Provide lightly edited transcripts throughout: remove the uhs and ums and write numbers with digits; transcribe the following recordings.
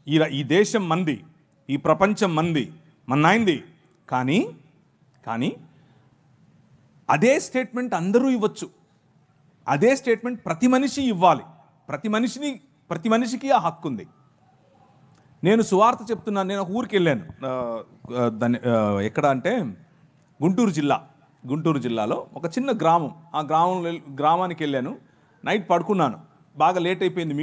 ఈ దేశం మంది, ఈ ప్రపంచం మంది, మన్నాయింది. కానీ అదే స్టేట్మెంట్ అందరూ ఇవ్వచ్చు. అదే స్టేట్మెంట్ ప్రతి మనిషి ఇవ్వాలి. ప్రతి మనిషికి ఆ హక్కు ఉంది. నేను సువార్త చెప్తున్నాను. నేను ఒక ఊరికి వెళ్ళాను. ఎక్కడ అంటే గుంటూరు జిల్లాలో ఒక చిన్న గ్రామం. ఆ గ్రామానికి వెళ్ళాను. నైట్ పడుకున్నాను. బాగా లేట్ అయిపోయింది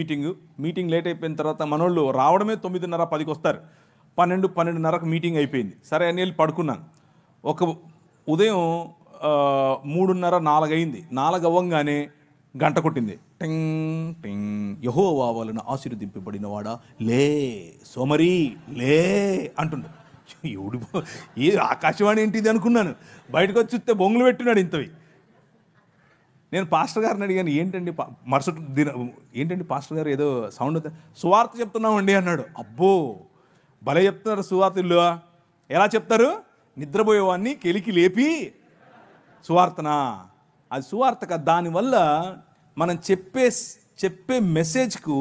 మీటింగ్ లేట్ అయిపోయిన తర్వాత మనోళ్ళు రావడమే 9:30 10కి వస్తారు. 12:30కు మీటింగ్ అయిపోయింది. సరే అని వెళ్ళి పడుకున్నాను. ఉదయం 3:30 4 అయింది. 4 అవ్వంగానే గంట కొట్టింది. టింగ్ టింగ్. యెహోవా వలన ఆశీర్వదింపబడిన వాడా లే సోమరి లే అంటుండు. ఎవడు ఏ ఆకాశవాణి ఏంటిది అనుకున్నాను. బయటకు వచ్చి చూస్తే బొంగులు పెట్టినాడు ఇంతవి. నేను పాస్టర్ గారిని అడిగాను, ఏంటండి ఏంటండి పాస్టర్ గారు ఏదో సౌండ్ సువార్త చెప్తున్నామండి అన్నాడు. అబ్బో భలే చెప్తున్నారు సువార్తలు. ఎలా చెప్తారు? నిద్రపోయేవాడిని కెలికి లేపి సువార్తనా? అది సువార్త కాదు. దానివల్ల మనం చెప్పే మెసేజ్కు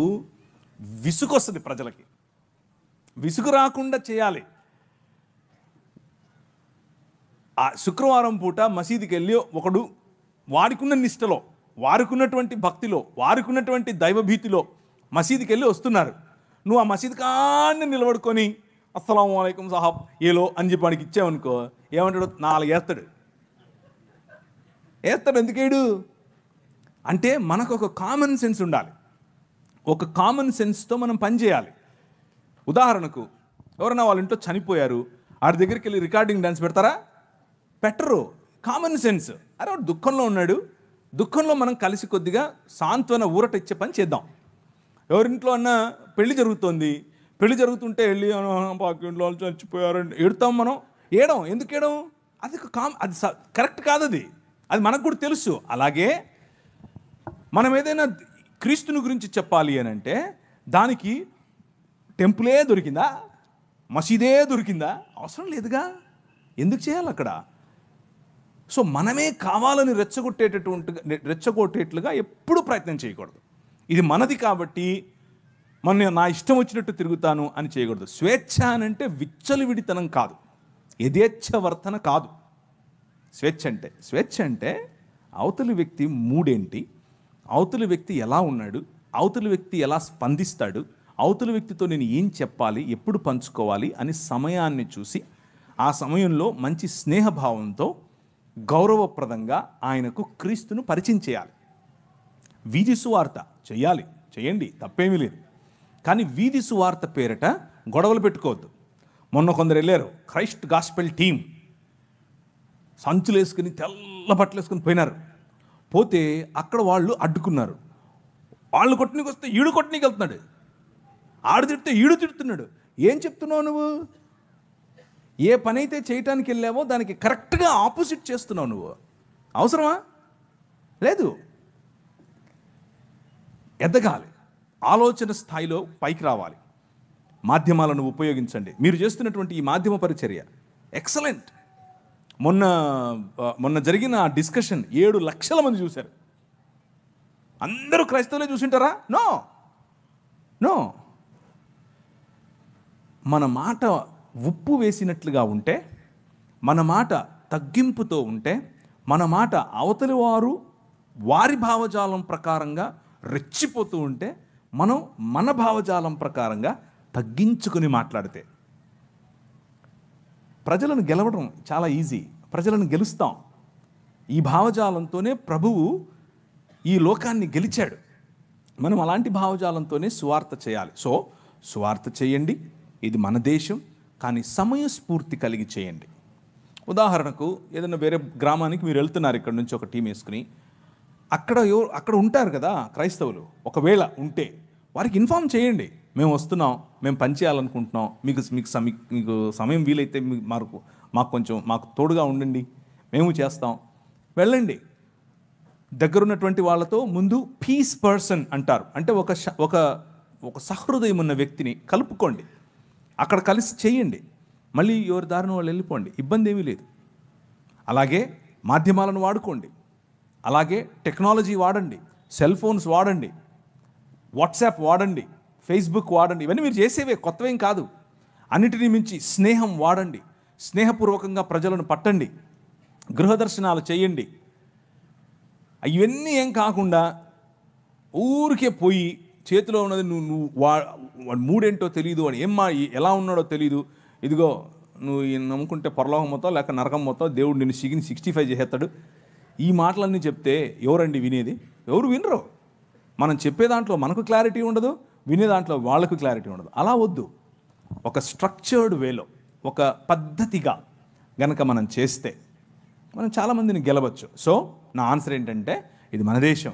విసుగు వస్తుంది. ప్రజలకి విసుగు రాకుండా చేయాలి. ఆ శుక్రవారం పూట మసీదుకి వెళ్ళి ఒకడు వాడికున్న నిష్టలో, వారికున్నటువంటి భక్తిలో, వారికున్నటువంటి దైవభీతిలో మసీదుకి వెళ్ళి వస్తున్నారు. నువ్వు ఆ మసీదు కాన్ని నిలబడుకొని అస్సలాము అలైకుం సాహబ్ ఏలో అని చెప్పి వాడికి ఇచ్చావనుకో, ఏమంటాడు? 4 వేస్తాడు. ఎందుకేడు అంటే మనకు ఒక కామన్ సెన్స్ ఉండాలి. ఒక కామన్ సెన్స్తో మనం పనిచేయాలి. ఉదాహరణకు ఎవరైనా వాళ్ళ ఇంట్లో చనిపోయారు, ఆడి దగ్గరికి వెళ్ళి రికార్డింగ్ డాన్స్ పెడతారా? పెట్టరు. Common sense. అరే వాడు దుఃఖంలో ఉన్నాడు, దుఃఖంలో మనం కలిసి కొద్దిగా సాంత్వన ఊరట ఇచ్చే పని చేద్దాం. ఎవరింట్లో అన్నా పెళ్లి జరుగుతుంటే వెళ్ళి ఇంట్లో వాళ్ళు చచ్చిపోయారండి ఏడుతాం మనం. ఎందుకు ఏడం? అది అది కరెక్ట్ కాదు. అది మనకు కూడా తెలుసు. అలాగే మనం ఏదైనా క్రీస్తుని గురించి చెప్పాలి అని అంటే దానికి టెంపులే దొరికిందా, మసీదే దొరికిందా? అవసరం లేదుగా. ఎందుకు చేయాలి అక్కడ? సో మనమే కావాలని రెచ్చగొట్టేట్లుగా ఎప్పుడూ ప్రయత్నం చేయకూడదు. ఇది మనది కాబట్టి నా ఇష్టం వచ్చినట్టు తిరుగుతాను అని చేయకూడదు. స్వేచ్ఛ అని అంటే విచ్చలవిడితనం కాదు, యథేచ్ఛవర్తన కాదు. స్వేచ్ఛ అంటే అవతలి వ్యక్తి మూడేంటి, అవతలి వ్యక్తి ఎలా ఉన్నాడు, అవతలి వ్యక్తి ఎలా స్పందిస్తాడు, అవతలి వ్యక్తితో నేను ఏం చెప్పాలి, ఎప్పుడు పంచుకోవాలి అని సమయాన్ని చూసి ఆ సమయంలో మంచి స్నేహభావంతో గౌరవప్రదంగా ఆయనకు క్రీస్తును పరిచయం చేయాలి. వీధి సువార్త చేయండి, తప్పేమీ లేదు. కానీ వీధి సువార్త పేరిట గొడవలు పెట్టుకోవద్దు. మొన్న కొందరు వెళ్ళారు, క్రైస్ట్ గాస్పెల్ టీమ్, సంచులు వేసుకుని తెల్ల బట్టలు వేసుకుని పోయినారు. పోతే అక్కడ వాళ్ళు అడ్డుకున్నారు. వాళ్ళు కొట్టనీకి వస్తే ఈడు కొట్టనీకి వెళ్తున్నాడు, ఆడు తిడితే ఈడు తిడుతున్నాడు. ఏం చెప్తున్నావు నువ్వు? ఏ పని అయితే చేయటానికి వెళ్ళావో దానికి కరెక్ట్గా ఆపోజిట్ చేస్తున్నావు నువ్వు. అవసరమా? లేదు. ఎదగాలి, ఆలోచన స్థాయిలో పైకి రావాలి. మాధ్యమాలను ఉపయోగించండి. మీరు చేస్తున్నటువంటి ఈ మాధ్యమ పరిచర్య ఎక్సలెంట్. మొన్న జరిగిన డిస్కషన్ 7 లక్షల మంది చూశారు. అందరూ క్రైస్తవులే చూసింటారా? నో. మన మాట ఉప్పు వేసినట్లుగా ఉంటే, మన మాట తగ్గింపుతో ఉంటే, మన మాట అవతలి వారి భావజాలం ప్రకారంగా రెచ్చిపోతూ ఉంటే, మనం మన భావజాలం ప్రకారంగా తగ్గించుకుని మాట్లాడితే ప్రజలను గెలవడం చాలా ఈజీ. ప్రజలను గెలుస్తాం. ఈ భావజాలంతోనే ప్రభువు ఈ లోకాన్ని గెలిచాడు. మనం అలాంటి భావజాలంతోనే సువార్త చేయాలి. సో సువార్త చేయండి, ఇది మన దేశం, కానీ సమయస్ఫూర్తి కలిగి చేయండి. ఉదాహరణకు ఏదైనా వేరే గ్రామానికి మీరు వెళ్తున్నారు, ఇక్కడ నుంచి ఒక టీం వేసుకుని, అక్కడ ఉంటారు కదా క్రైస్తవులు. ఒకవేళ ఉంటే వారికి ఇన్ఫామ్ చేయండి, మేము వస్తున్నాం, మేము పని చేయాలనుకుంటున్నాం, మీకు సమయం వీలైతే మాకు తోడుగా ఉండండి, మేము చేస్తాం, వెళ్ళండి. దగ్గరున్నటువంటి వాళ్ళతో ముందు పీస్ పర్సన్ అంటారు, అంటే ఒక సహృదయం ఉన్న వ్యక్తిని కలుపుకోండి, అక్కడ కలిసి చేయండి. మళ్ళీ ఎవరి దారిన వాళ్ళు వెళ్ళిపోండి, ఇబ్బంది ఏమీ లేదు. అలాగే మాధ్యమాలను వాడుకోండి, అలాగే టెక్నాలజీ వాడండి, సెల్ ఫోన్స్ వాడండి, వాట్సాప్ వాడండి, ఫేస్బుక్ వాడండి. ఇవన్నీ మీరు చేసేవే, కొత్తవేం కాదు. అన్నిటినీ మించి స్నేహం వాడండి. స్నేహపూర్వకంగా ప్రజలను పట్టండి. గృహ దర్శనాలు చేయండి. ఇవన్నీ ఏం కాకుండా ఊరికే పోయి చేతిలో ఉన్నది నువ్వు వాడు మూడేంటో తెలియదు, అని ఎలా ఉన్నాడో తెలియదు, ఇదిగో నువ్వు నమ్ముకుంటే పరలోకం మొత్తం లేక నరకం మొత్తం, దేవుడు నిన్ను 65 చేసేస్తాడు, ఈ మాటలన్నీ చెప్తే ఎవరండి వినేది? ఎవరు వినరు. మనం చెప్పే దాంట్లో మనకు క్లారిటీ ఉండదు, వినే దాంట్లో వాళ్ళకు క్లారిటీ ఉండదు. అలా వద్దు. ఒక స్ట్రక్చర్డ్ వేలో, ఒక పద్ధతిగా గనక మనం చేస్తే మనం చాలామందిని గెలవచ్చు. సో నా ఆన్సర్ ఏంటంటే, ఇది మన దేశం,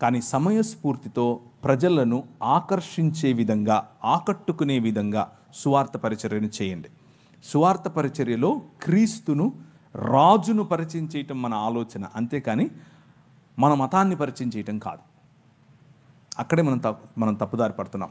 కానీ సమయస్ఫూర్తితో ప్రజలను ఆకర్షించే విధంగా, ఆకట్టుకునే విధంగా సువార్త పరిచర్యను చేయండి. సువార్త పరిచర్యలో క్రీస్తును, రాజును పరిచయం చేయటం మన ఆలోచన, అంతేకాని మన మతాన్ని పరిచయం చేయటం కాదు. అక్కడే మనం తప్పుదారి పడుతున్నాం.